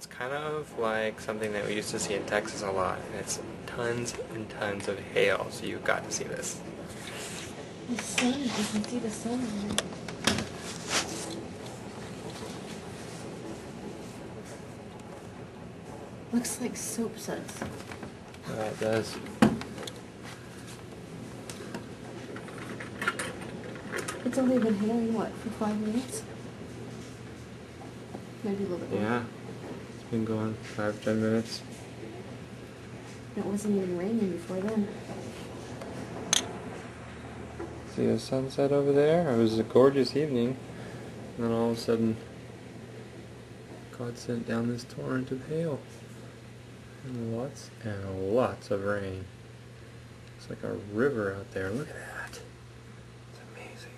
It's kind of like something that we used to see in Texas a lot, and it's tons and tons of hail, so you've got to see this. The sun, you can see the sun in there. Looks like soap suds. Yeah, it does. It's only been hailing, what, for 5 minutes? Maybe a little bit more. Yeah, it's been going 5-10 minutes. It wasn't even raining before then. See the sunset over there? It was a gorgeous evening, and then all of a sudden, God sent down this torrent of hail. And lots of rain. It's like a river out there. Look at that. It's amazing.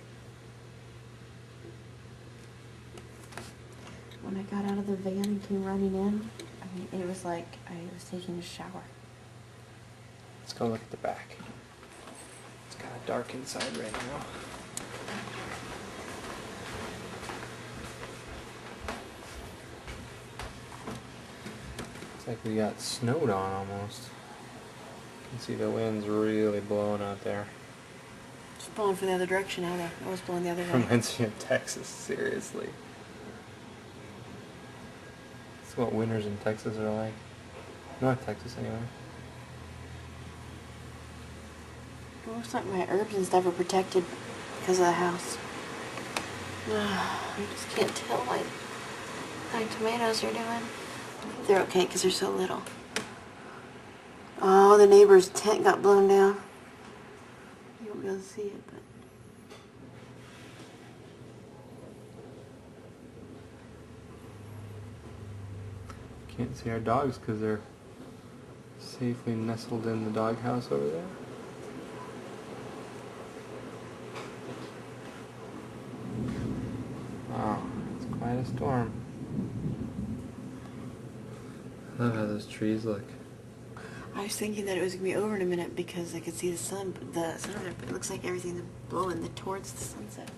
When I got out of the van and came running in, I mean, it was like I was taking a shower. Let's go look at the back. It's kind of dark inside right now. It's like we got snowed on almost. You can see the wind's really blowing out there. It's blowing from the other direction now, though. I was blowing the other way. Reminds me of Texas, seriously. That's what winters in Texas are like. North Texas, anyway. It looks like my herbs and stuff are protected because of the house. I just can't tell what my tomatoes are doing. They're okay because they're so little. Oh, the neighbor's tent got blown down. You won't be able to see it, but... Can't see our dogs because they're safely nestled in the doghouse over there. Wow, it's quite a storm. I love how those trees look. I was thinking that it was going to be over in a minute because I could see the sun, but it looks like everything's blowing towards the sunset.